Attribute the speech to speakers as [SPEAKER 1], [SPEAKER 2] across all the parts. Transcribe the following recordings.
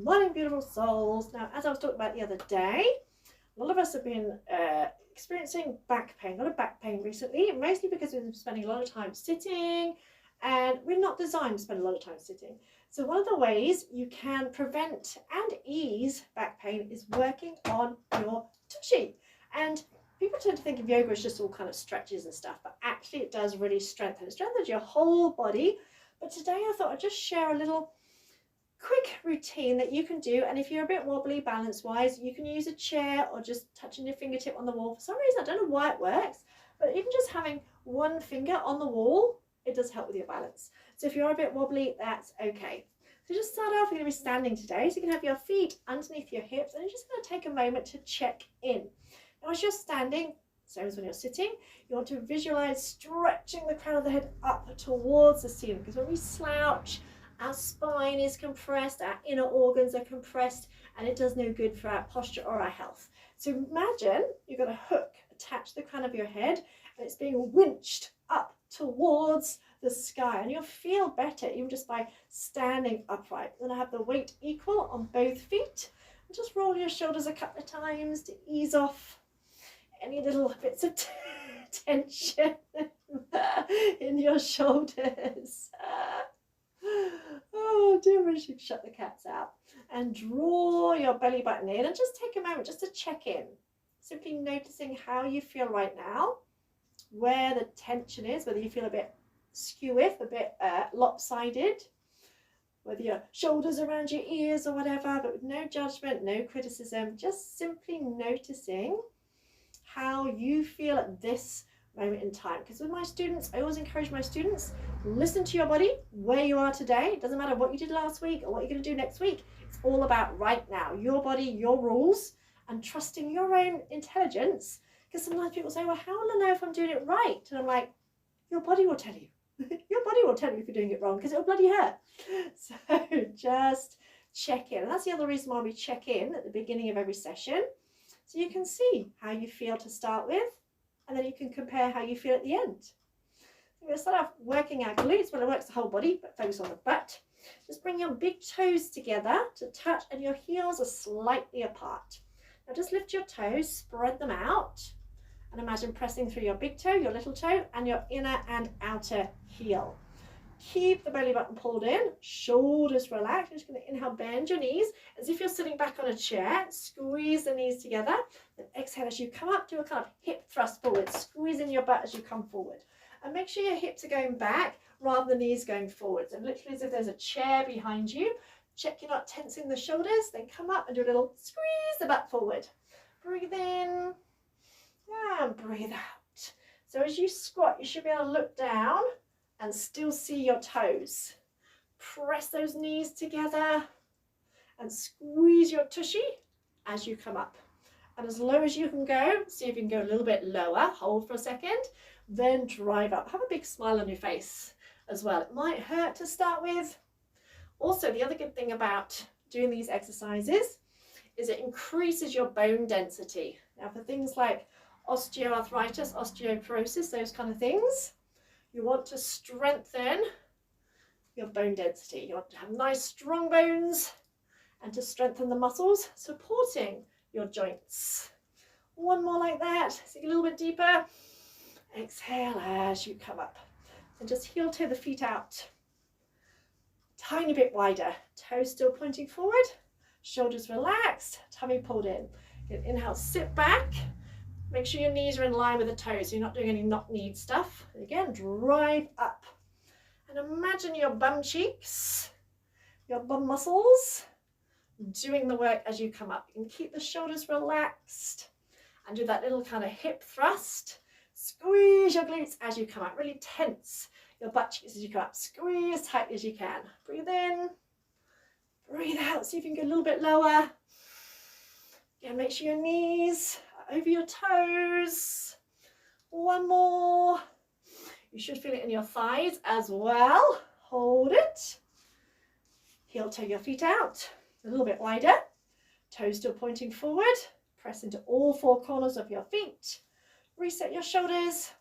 [SPEAKER 1] Morning, beautiful souls. Now, as I was talking about the other day, a lot of us have been experiencing back pain, a lot of back pain recently, mostly because we've been spending a lot of time sitting, and we're not designed to spend a lot of time sitting. So one of the ways you can prevent and ease back pain is working on your tushy. And people tend to think of yoga as just all kind of stretches and stuff, but actually it does really strengthen. It strengthens your whole body. But today I thought I'd just share a little quick routine that you can do, and if you're a bit wobbly balance wise, you can use a chair or just touching your fingertip on the wall. For some reason, I don't know why it works, but even just having one finger on the wall, it does help with your balance. So if you're a bit wobbly, that's okay. So just start off, you're going to be standing today, so you can have your feet underneath your hips, and you're just going to take a moment to check in. Now as you're standing, same as when you're sitting, you want to visualize stretching the crown of the head up towards the ceiling, because when we slouch, our spine is compressed, our inner organs are compressed, and it does no good for our posture or our health. So imagine you've got a hook attached to the crown of your head, and it's being winched up towards the sky, and you'll feel better even just by standing upright. You're going to have the weight equal on both feet, and just roll your shoulders a couple of times to ease off any little bits of tension in your shoulders. Oh dear, we should shut the cats out. And draw your belly button in, and just take a moment just to check in. Simply noticing how you feel right now, where the tension is, whether you feel a bit skew-iff, a bit lopsided, whether your shoulders around your ears or whatever, but with no judgment, no criticism, just simply noticing how you feel at this moment in time. Because with my students, I always encourage my students, listen to your body where you are today. It doesn't matter what you did last week or what you're going to do next week. It's all about right now, your body, your rules, and trusting your own intelligence. Because sometimes people say, well, how will I know if I'm doing it right? And I'm like, your body will tell you. Your body will tell you if you're doing it wrong, because it'll bloody hurt. So just check in. And that's the other reason why we check in at the beginning of every session, so you can see how you feel to start with, and then you can compare how you feel at the end. We're going to start off working our glutes. Well, it works the whole body, but focus on the butt. Just bring your big toes together to touch, and your heels are slightly apart. Now just lift your toes, spread them out, and imagine pressing through your big toe, your little toe, and your inner and outer heel. Keep the belly button pulled in, shoulders relaxed. You're just going to inhale, bend your knees as if you're sitting back on a chair. Squeeze the knees together. Then exhale as you come up, do a kind of hip thrust forward. Squeeze in your butt as you come forward. And make sure your hips are going back rather than knees going forwards. And literally as if there's a chair behind you. Check you're not tensing the shoulders. Then come up and do a little squeeze the butt forward. Breathe in and breathe out. So as you squat, you should be able to look down and still see your toes. Press those knees together and squeeze your tushy as you come up. And as low as you can go, see if you can go a little bit lower, hold for a second, then drive up. Have a big smile on your face as well. It might hurt to start with. Also, the other good thing about doing these exercises is it increases your bone density. Now for things like osteoarthritis, osteoporosis, those kind of things, you want to strengthen your bone density. You want to have nice strong bones and to strengthen the muscles supporting your joints. One more like that. Sink a little bit deeper. Exhale as you come up. And just heel toe the feet out. Tiny bit wider. Toes still pointing forward. Shoulders relaxed. Tummy pulled in. Good. Inhale, sit back. Make sure your knees are in line with the toes, so you're not doing any knock-kneed stuff. And again, drive up. And imagine your bum cheeks, your bum muscles, doing the work as you come up. You can keep the shoulders relaxed and do that little kind of hip thrust. Squeeze your glutes as you come up. Really tense your butt cheeks as you come up. Squeeze tight as you can. Breathe in, breathe out. See if you can go a little bit lower. Again, make sure your knees over your toes. One more. You should feel it in your thighs as well. Hold it. Heel toe your feet out. A little bit wider. Toes still pointing forward. Press into all four corners of your feet. Reset your shoulders.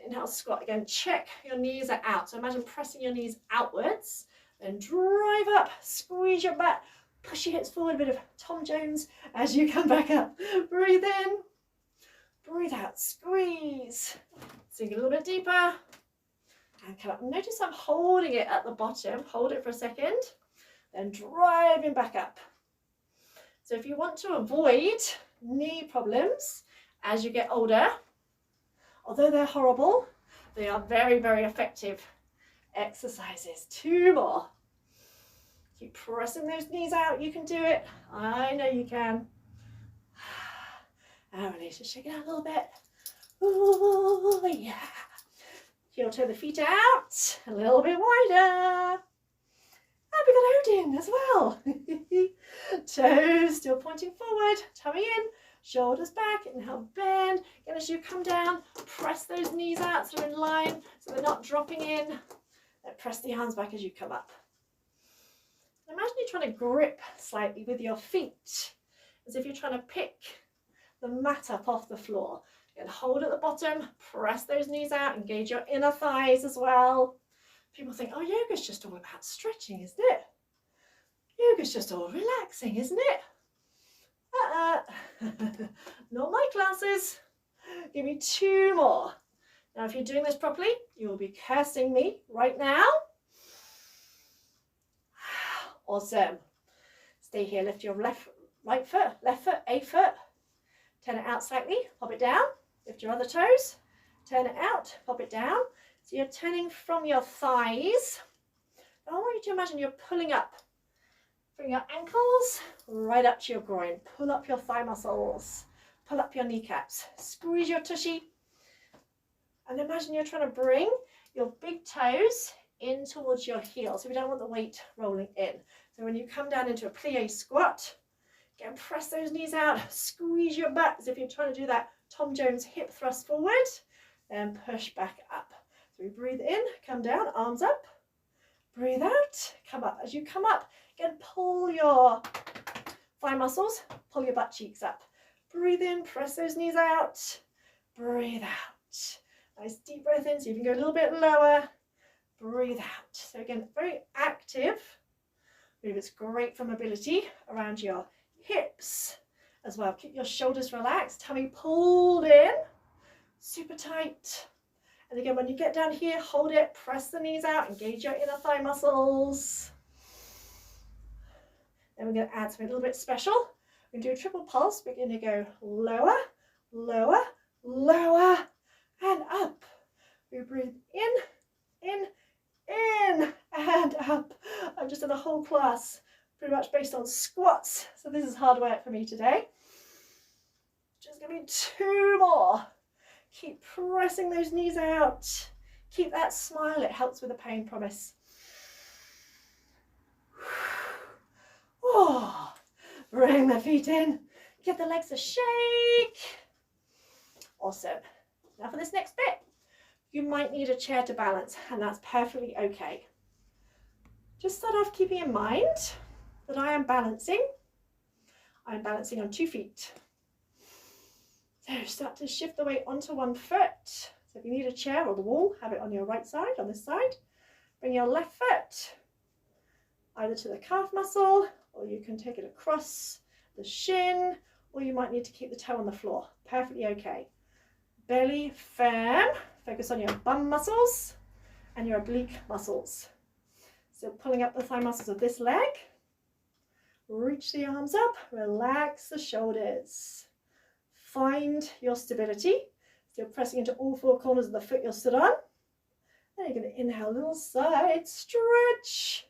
[SPEAKER 1] Inhale, squat again. Check your knees are out. So imagine pressing your knees outwards. Then drive up. Squeeze your butt. Push your hips forward, a bit of Tom Jones as you come back up. Breathe in, breathe out, squeeze. Sink a little bit deeper. And come up. Notice I'm holding it at the bottom. Hold it for a second. Then driving back up. So if you want to avoid knee problems as you get older, although they're horrible, they are very, very effective exercises. 2 more. Keep pressing those knees out. You can do it. I know you can. And release. Just shake it out a little bit. Ooh, yeah. Heel toe the feet out. A little bit wider. And we got Odin as well. Toes still pointing forward. Tummy in. Shoulders back. Inhale, bend. And as you come down, press those knees out so they're in line, so they're not dropping in. And press the arms back as you come up. Imagine you're trying to grip slightly with your feet, as if you're trying to pick the mat up off the floor. And hold at the bottom, press those knees out, engage your inner thighs as well. People think, oh, yoga's just all about stretching, isn't it? Yoga's just all relaxing, isn't it? Not my classes. Give me 2 more. Now, if you're doing this properly, you will be cursing me right now. Awesome. Stay here, lift your right foot, left foot, A foot. Turn it out slightly, pop it down. Lift your other toes, turn it out, pop it down. So you're turning from your thighs. I want you to imagine you're pulling up. Bring your ankles right up to your groin. Pull up your thigh muscles. Pull up your kneecaps. Squeeze your tushy. And imagine you're trying to bring your big toes in towards your heels. So we don't want the weight rolling in. So when you come down into a plie squat, again, press those knees out. Squeeze your butt as if you're trying to do that Tom Jones hip thrust forward. Then push back up. So we breathe in, come down, arms up. Breathe out, come up. As you come up, again, pull your thigh muscles, pull your butt cheeks up. Breathe in, press those knees out. Breathe out. Nice deep breath in, so you can go a little bit lower. Breathe out. So again, very active move. It's great for mobility around your hips as well. Keep your shoulders relaxed, tummy pulled in, super tight. And again, when you get down here, hold it, press the knees out, engage your inner thigh muscles. Then we're going to add something a little bit special. We're going to do a triple pulse. We're going to go lower, lower, lower, and up. We breathe in, and up. I've just done a whole class pretty much based on squats, so this is hard work for me today. Just give me 2 more. Keep pressing those knees out. Keep that smile, it helps with the pain, promise. Oh, bring the feet in. Give the legs a shake. Awesome. Now for this next bit, you might need a chair to balance, and that's perfectly okay. Just start off keeping in mind that I am balancing. I'm balancing on 2 feet. So start to shift the weight onto 1 foot. So if you need a chair or the wall, have it on your right side, on this side. Bring your left foot either to the calf muscle, or you can take it across the shin, or you might need to keep the toe on the floor. Perfectly okay. Belly firm. Focus on your bum muscles and your oblique muscles. So pulling up the thigh muscles of this leg. Reach the arms up. Relax the shoulders. Find your stability. So you're pressing into all 4 corners of the foot you're stood on. Then you're going to inhale, little side stretch.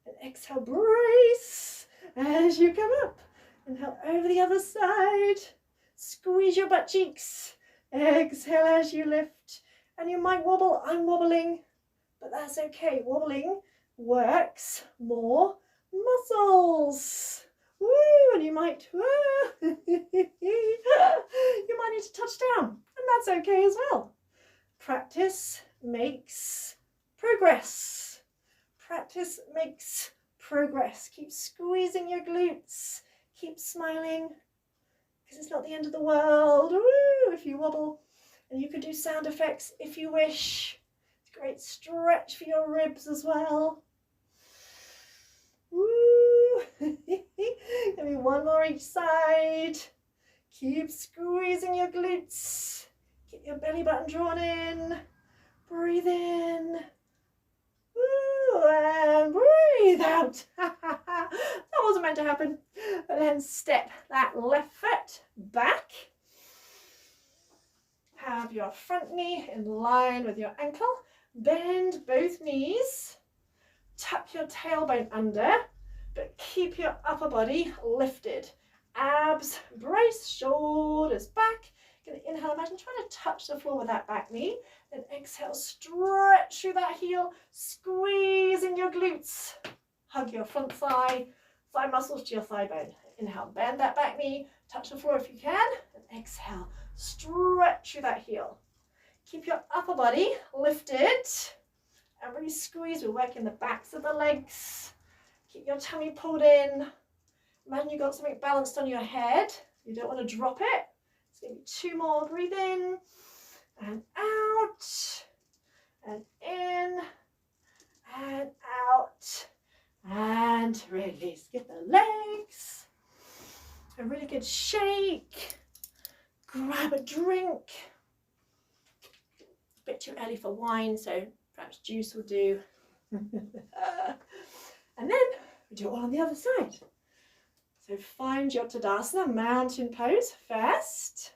[SPEAKER 1] And exhale, brace as you come up. Inhale over the other side. Squeeze your butt cheeks. Exhale as you lift. And you might wobble. I'm wobbling, but that's okay. Wobbling works more muscles. Woo! And you might, you might need to touch down, and that's okay as well. Practice makes progress. Practice makes progress. Keep squeezing your glutes. Keep smiling, because it's not the end of the world. Woo! If you wobble, and you can do sound effects if you wish. It's a great stretch for your ribs as well. Woo! one more each side. Keep squeezing your glutes. Get your belly button drawn in. Breathe in. Ooh, and breathe out. That wasn't meant to happen. But then step that left foot back. Have your front knee in line with your ankle. Bend both knees. Tuck your tailbone under, but keep your upper body lifted. Abs, brace, shoulders back. Gonna inhale, imagine trying to touch the floor with that back knee. Then exhale, stretch through that heel, squeezing your glutes. Hug your front thigh muscles to your thigh bone. Inhale, bend that back knee, touch the floor if you can. And exhale, stretch through that heel. Keep your upper body lifted and really squeeze. We're working the backs of the legs. Keep your tummy pulled in. Imagine you've got something balanced on your head. You don't want to drop it. It's going to be 2 more. Breathe in and out and in and out and release. Get the legs a really good shake. Grab a drink. A bit too early for wine, so perhaps juice will do. And then we do it all on the other side. So find your Tadasana, mountain pose first.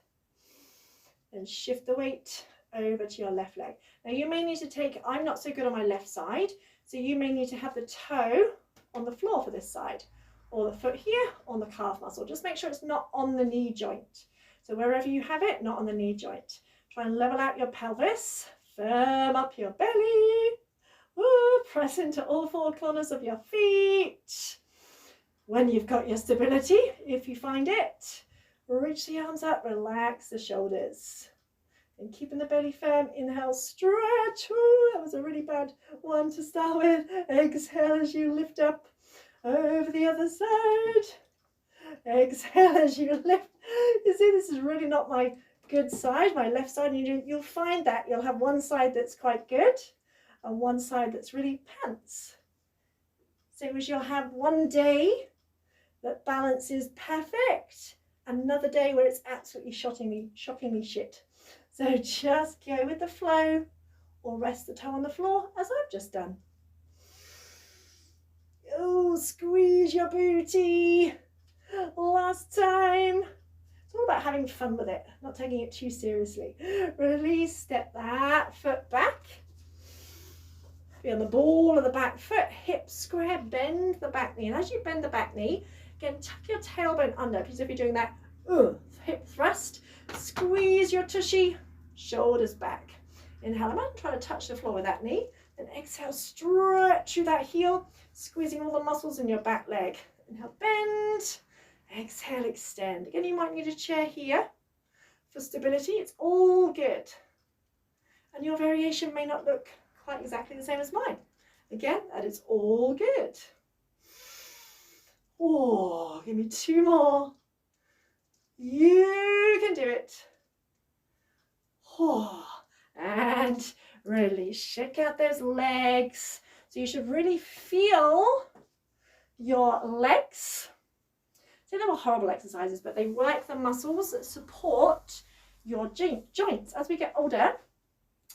[SPEAKER 1] Then shift the weight over to your left leg. Now you may need to take, I'm not so good on my left side, so you may need to have the toe on the floor for this side, or the foot here on the calf muscle. Just make sure it's not on the knee joint. So wherever you have it, not on the knee joint. Try and level out your pelvis, firm up your belly. Ooh, press into all 4 corners of your feet. When you've got your stability, if you find it, reach the arms up, relax the shoulders. And keeping the belly firm, inhale, stretch. Ooh, that was a really bad one to start with. Exhale as you lift up over the other side. Exhale as you lift. You see, this is really not my good side, my left side. And you'll find that you'll have one side that's quite good and one side that's really pants. Same as you'll have one day that balance is perfect, another day where it's absolutely shockingly shit. So just go with the flow or rest the toe on the floor as I've just done. Oh, squeeze your booty. Last time. It's all about having fun with it, not taking it too seriously. Release, step that foot back. Feel the ball of the back foot, hips square, bend the back knee. And as you bend the back knee, again, tuck your tailbone under, because if you're doing that hip thrust, squeeze your tushy, shoulders back. Inhale, I'm trying to touch the floor with that knee. Then exhale, stretch through that heel, squeezing all the muscles in your back leg. Inhale, bend. Exhale, extend. Again, you might need a chair here for stability. It's all good. And your variation may not look quite exactly the same as mine. Again, that is all good. Oh, give me 2 more. You can do it. Oh, and release. Shake out those legs. So you should really feel your legs. So they were horrible exercises, but they work the muscles that support your joints. As we get older,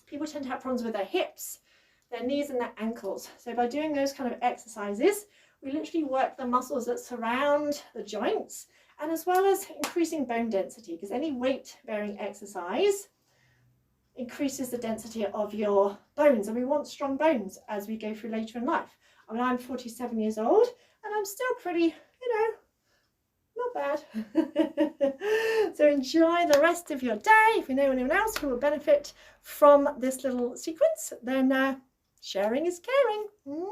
[SPEAKER 1] people tend to have problems with their hips, their knees and their ankles. So by doing those kind of exercises, we literally work the muscles that surround the joints, and as well as increasing bone density, because any weight-bearing exercise increases the density of your bones, and we want strong bones as we go through later in life. I mean, I'm 47 years old, and I'm still pretty, not bad. So enjoy the rest of your day. If you know anyone else who will benefit from this little sequence, then sharing is caring. Mwah!